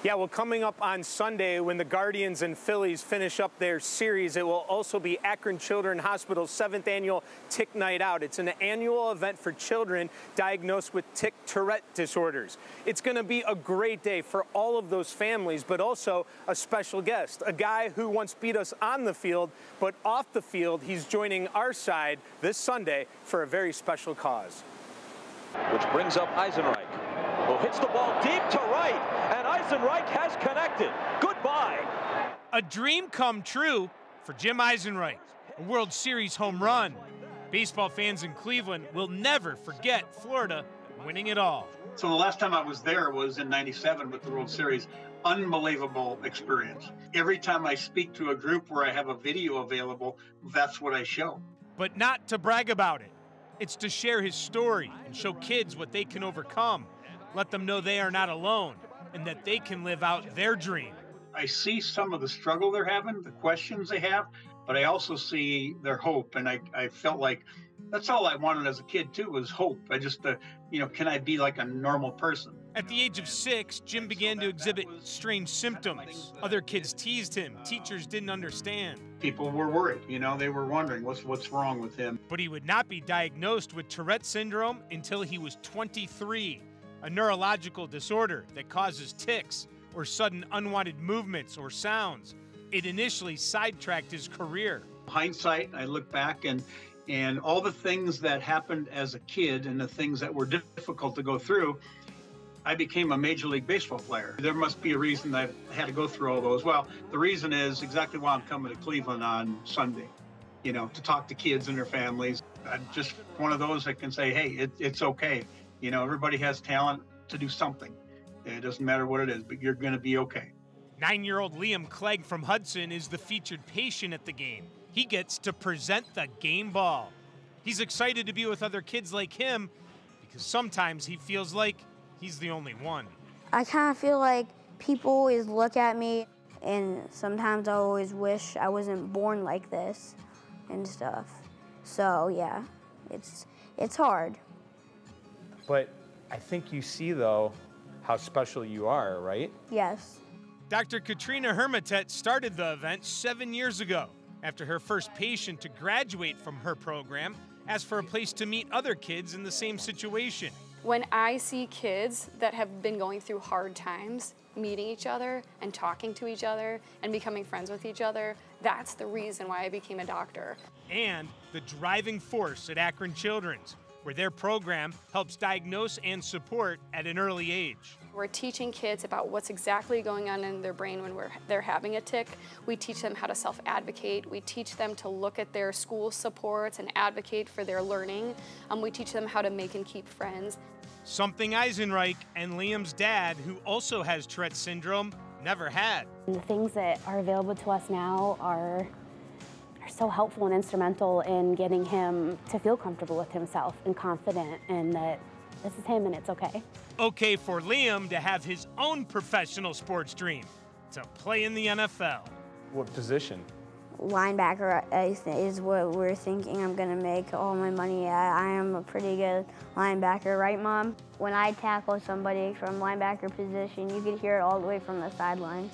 Yeah, well, coming up on Sunday when the Guardians and Phillies finish up their series, it will also be Akron Children's Hospital's 7th annual Tic Night Out. It's an annual event for children diagnosed with Tourette Disorders. It's going to be a great day for all of those families, but also a special guest, a guy who once beat us on the field, but off the field, he's joining our side this Sunday for a very special cause. Which brings up Eisenreich, who hits the ball deep to right, and Eisenreich has connected. Goodbye. A dream come true for Jim Eisenreich, a World Series home run. Baseball fans in Cleveland will never forget Florida winning it all. So the last time I was there was in '97 with the World Series. Unbelievable experience. Every time I speak to a group where I have a video available, that's what I show. But not to brag about it. It's to share his story and show kids what they can overcome. Let them know they are not alone and that they can live out their dream. I see some of the struggle they're having, the questions they have, but I also see their hope. And I felt like that's all I wanted as a kid, too, was hope. I just, can I be like a normal person? At the age of 6, Jim began to exhibit strange symptoms. Other kids teased him. Teachers didn't understand. People were worried. They were wondering what's wrong with him. But he would not be diagnosed with Tourette syndrome until he was 23, a neurological disorder that causes tics or sudden unwanted movements or sounds. It initially sidetracked his career. Hindsight, I look back and all the things that happened as a kid and the things that were difficult to go through, I became a Major League Baseball player. There must be a reason I had to go through all those. Well, the reason is exactly why I'm coming to Cleveland on Sunday, to talk to kids and their families. I'm just one of those that can say, hey, it's okay. Everybody has talent to do something. It doesn't matter what it is, but you're going to be okay. 9-year-old Liam Clegg from Hudson is the featured patient at the game. He gets to present the game ball. He's excited to be with other kids like him because sometimes he feels like he's the only one. I kind of feel like people always look at me, and sometimes I always wish I wasn't born like this and stuff. So yeah, it's hard. But I think you see, though, how special you are, right? Yes. Dr. Katrina Hermitet started the event 7 years ago after her first patient to graduate from her program asked for a place to meet other kids in the same situation. When I see kids that have been going through hard times, meeting each other and talking to each other and becoming friends with each other, that's the reason why I became a doctor. And the driving force at Akron Children's, where their program helps diagnose and support at an early age. We're teaching kids about what's exactly going on in their brain when they're having a tic. We teach them how to self-advocate. We teach them to look at their school supports and advocate for their learning. We teach them how to make and keep friends. Something Eisenreich and Liam's dad, who also has Tourette syndrome, never had. The things that are available to us now are so helpful and instrumental in getting him to feel comfortable with himself and confident and that this is him and it's okay. Okay for Liam to have his own professional sports dream, to play in the NFL. What position? Linebacker is what we're thinking I'm going to make all my money at. I am a pretty good linebacker, right, Mom? When I tackle somebody from linebacker position, you could hear it all the way from the sideline.